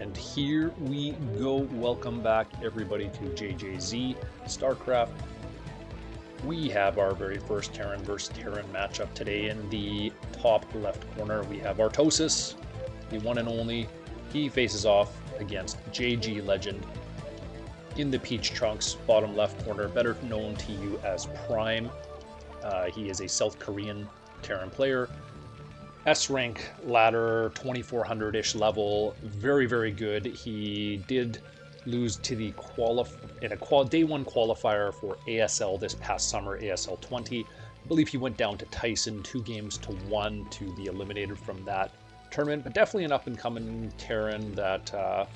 And here we go. Welcome back, everybody, to JJZ Starcraft. We have our very first Terran versus Terran matchup today. In the top left corner, we have Artosis, the one and only. He faces off against JG Legend. In the Peach Trunks, bottom left corner, better known to you as Prime. He is a South Korean Terran player. S-rank ladder, 2400-ish level, very, very good. He did lose to the day one qualifier for ASL this past summer, ASL 20. I believe he went down to Tyson 2-1 to be eliminated from that tournament, but definitely an up-and-coming Terran that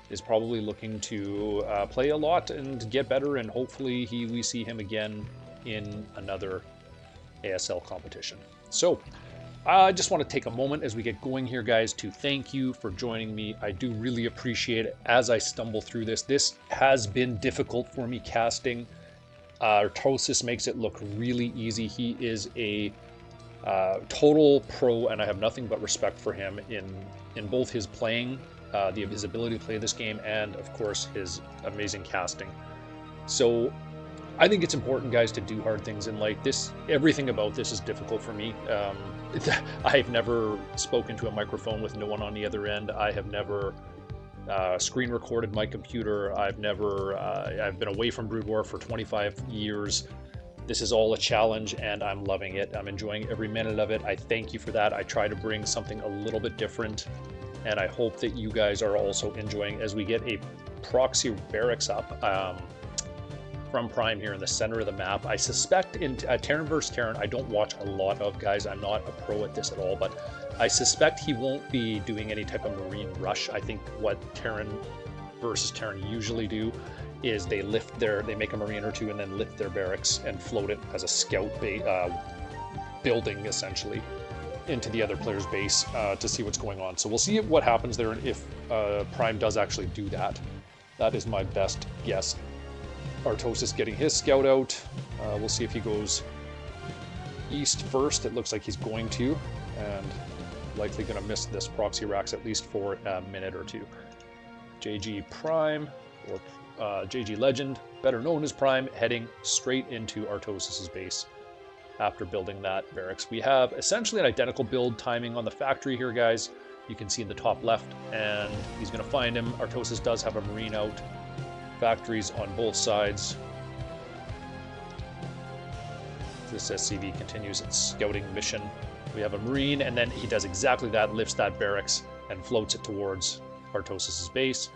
is probably looking to play a lot and get better, and hopefully we see him again in another ASL competition. So, I just want to take a moment as we get going here, guys, to thank you for joining me. I do really appreciate it as I stumble through this. This has been difficult for me casting. Artosis makes it look really easy. He is a total pro, and I have nothing but respect for him in both his playing, his ability to play this game, and, of course, his amazing casting. So, I think it's important, guys, to do hard things in life. Everything about this is difficult for me. I've never spoken to a microphone with no one on the other end. I have never screen recorded my computer. I've been away from Brood War for 25 years. This is all a challenge, and I'm loving it. I'm enjoying every minute of it. I thank you for that. I try to bring something a little bit different, and I hope that you guys are also enjoying as we get a proxy barracks up. From Prime here in the center of the map. I suspect in Terran vs. Terran, I don't watch a lot of, guys. I'm not a pro at this at all, but I suspect he won't be doing any type of Marine rush. I think what Terran vs. Terran usually do is they make a Marine or two and then lift their barracks and float it as a scout building, essentially, into the other player's base to see what's going on. So we'll see what happens there and if Prime does actually do that. That is my best guess. Artosis getting his scout out. We'll see if he goes east first. It looks like he's going to, and likely going to miss this proxy racks at least for a minute or two. JG Prime, or JG Legend, better known as Prime, heading straight into Artosis' base after building that barracks. We have essentially an identical build timing on the factory here, guys. You can see in the top left, and he's going to find him. Artosis does have a Marine out. Factories on both sides. This SCV continues its scouting mission. We have a Marine, and then he does exactly that, lifts that barracks and floats it towards Artosis' base.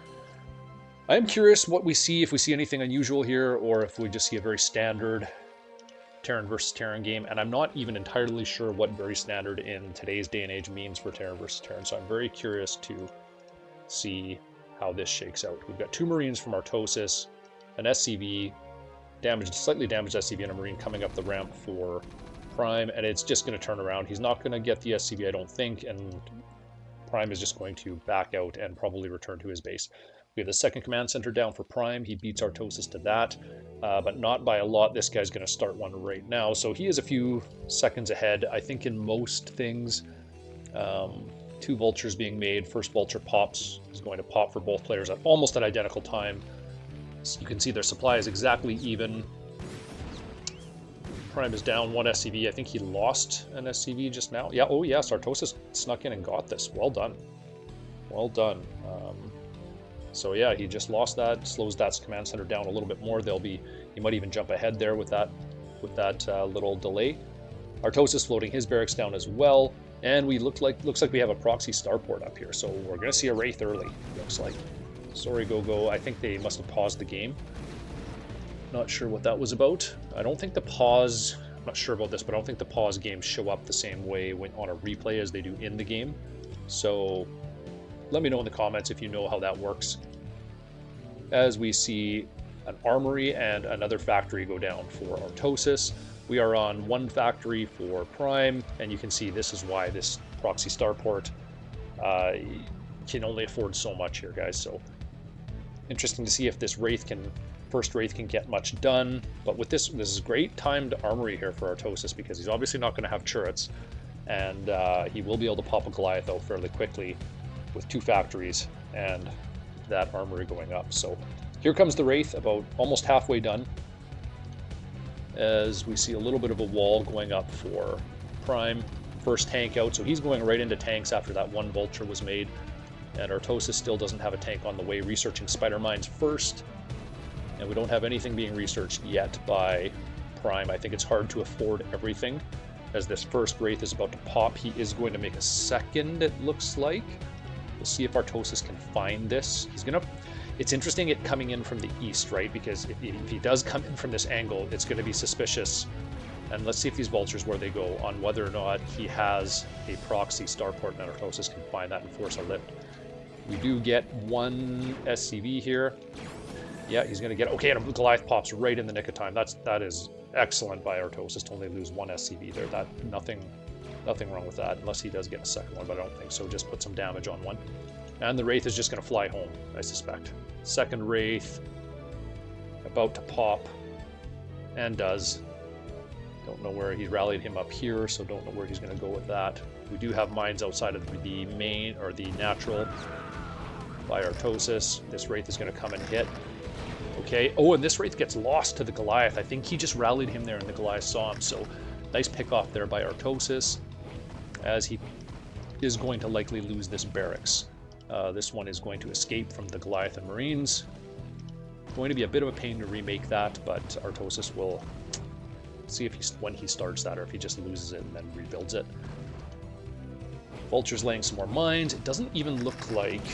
I am curious what we see, if we see anything unusual here, or if we just see a very standard Terran versus Terran game, and I'm not even entirely sure what very standard in today's day and age means for Terran versus Terran, so I'm very curious to see how this shakes out. We've got two Marines from Artosis, an SCV, slightly damaged SCV, and a Marine coming up the ramp for Prime, and it's just going to turn around. He's not going to get the SCV, I don't think, and Prime is just going to back out and probably return to his base. We have the second command center down for Prime. He beats Artosis to that, but not by a lot. This guy's going to start one right now, so he is a few seconds ahead. I think in most things, two vultures being made. First vulture pops. Is going to pop for both players at almost an identical time. So you can see their supply is exactly even. Prime is down one SCV. I think he lost an SCV just now. Yeah, oh yes, Artosis snuck in and got this. Well done. Well done. So yeah, he just lost that. Slows that command center down a little bit more. He might even jump ahead there with that little delay. Artosis floating his barracks down as well. And looks like we have a proxy starport up here, so we're going to see a Wraith early, looks like. Sorry, Go. I think they must have paused the game. Not sure what that was about. I'm not sure about this, but I don't think the pause games show up the same way on a replay as they do in the game. So let me know in the comments if you know how that works. As we see an armory and another factory go down for Artosis. We are on one factory for Prime, and you can see this is why this proxy starport can only afford so much here, guys. So interesting to see if this first Wraith can get much done. But with this is great timed armory here for Artosis, because he's obviously not going to have turrets, and he will be able to pop a Goliath out fairly quickly with two factories and that armory going up. So here comes the Wraith, about almost halfway done, as we see a little bit of a wall going up for Prime. First tank out, so he's going right into tanks after that one vulture was made. And Artosis still doesn't have a tank on the way, researching spider mines first. And we don't have anything being researched yet by Prime. I think it's hard to afford everything, as this first Wraith is about to pop. He is going to make a second, it looks like. We'll see if Artosis can find this. He's gonna... It's interesting it coming in from the east, right? Because if he does come in from this angle, it's going to be suspicious. And let's see if these vultures, where they go, on whether or not he has a proxy starport, and Artosis can find that and force a lift. We do get one SCV here. Yeah, he's going to get... Okay, and a Goliath pops right in the nick of time. That is excellent by Artosis to only lose one SCV there. Nothing wrong with that, unless he does get a second one, but I don't think so. Just put some damage on one. And the Wraith is just going to fly home, I suspect. Second Wraith, about to pop, and does. Don't know where he rallied him up here, so don't know where he's going to go with that. We do have mines outside of the main, or the natural, by Artosis. This Wraith is going to come and hit. Okay, oh, and this Wraith gets lost to the Goliath. I think he just rallied him there and the Goliath saw him, so nice pick off there by Artosis, as he is going to likely lose this barracks. This one is going to escape from the Goliath and Marines. Going to be a bit of a pain to remake that, but Artosis will see if when he starts that, or if he just loses it and then rebuilds it. Vulture's laying some more mines. It doesn't even look like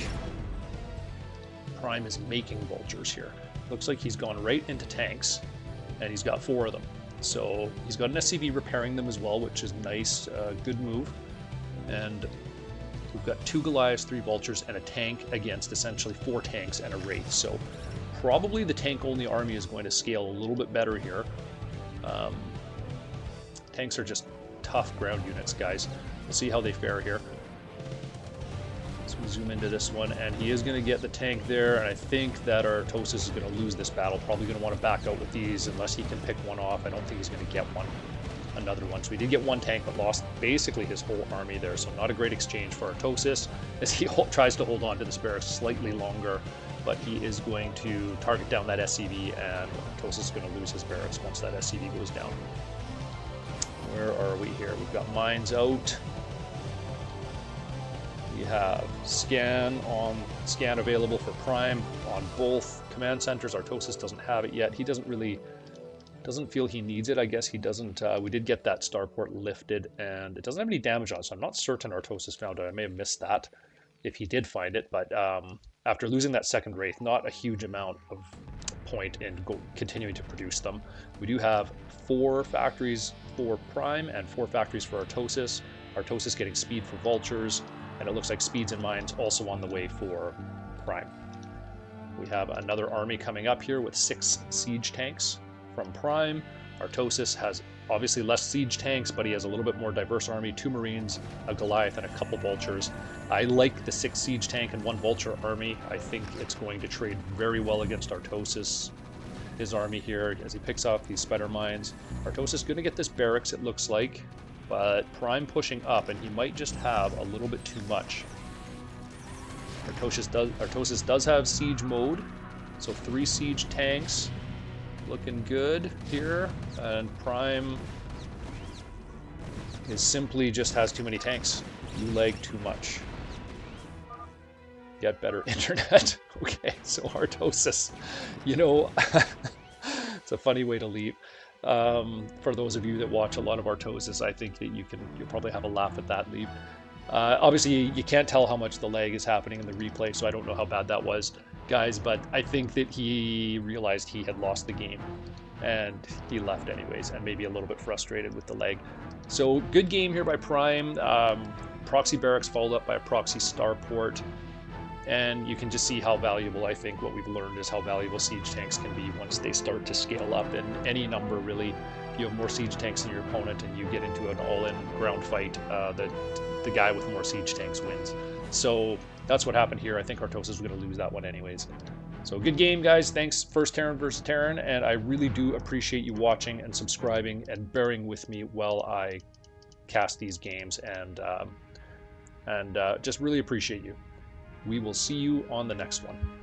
Prime is making vultures here. Looks like he's gone right into tanks, and he's got 4 of them. So he's got an SCV repairing them as well, which is nice. Good move. And we've got 2 Goliaths, 3 vultures, and a tank against essentially 4 tanks and a Wraith. So probably the tank-only army is going to scale a little bit better here. Tanks are just tough ground units, guys. We'll see how they fare here. So we zoom into this one, and he is going to get the tank there, and I think that Artosis is going to lose this battle. Probably going to want to back out with these unless he can pick one off. I don't think he's going to get another one. So we did get 1 tank, but lost basically his whole army there. So not a great exchange for Artosis, as he tries to hold on to the Sparrows slightly longer. But he is going to target down that SCV, and Artosis is going to lose his barracks once that SCV goes down. Where are we here? We've got mines out. We have scan available for Prime on both command centers. Artosis doesn't have it yet. He doesn't feel he needs it. I guess he doesn't. We did get that starport lifted, and it doesn't have any damage on it, so I'm not certain Artosis found it. I may have missed that if he did find it, but after losing that second Wraith, not a huge amount of point in continuing to produce them. We do have 4 factories for Prime and 4 factories for Artosis. Artosis getting speed for vultures, and it looks like speeds and mines also on the way for Prime. We have another army coming up here with 6 siege tanks from Prime. Artosis has obviously less siege tanks, but he has a little bit more diverse army, 2 Marines, a Goliath, and a couple vultures. I like the 6 siege tank and 1 vulture army. I think it's going to trade very well against Artosis, his army here, as he picks off these spider mines. Artosis is going to get this barracks, it looks like, but Prime pushing up, and he might just have a little bit too much. Artosis does have siege mode, so 3 siege tanks. Looking good here, and Prime is simply just has too many tanks. You lag too much. Get better internet. Okay, so Artosis, you know, it's a funny way to leave. For those of you that watch a lot of Artosis, I think that you'll probably have a laugh at that leave. Obviously, you can't tell how much the lag is happening in the replay, so I don't know how bad that was, guys, but I think that he realized he had lost the game, and he left anyways, and maybe a little bit frustrated with the lag. So, good game here by Prime. Proxy barracks followed up by a proxy starport, and you can just see how valuable, I think, what we've learned is how valuable siege tanks can be once they start to scale up in any number, really. If you have more siege tanks than your opponent and you get into an all-in ground fight, the guy with more siege tanks wins. So that's what happened here. I think Artosis is going to lose that one anyways. So good game, guys. Thanks, first Terran versus Terran, and I really do appreciate you watching and subscribing and bearing with me while I cast these games, and just really appreciate you. We will see you on the next one.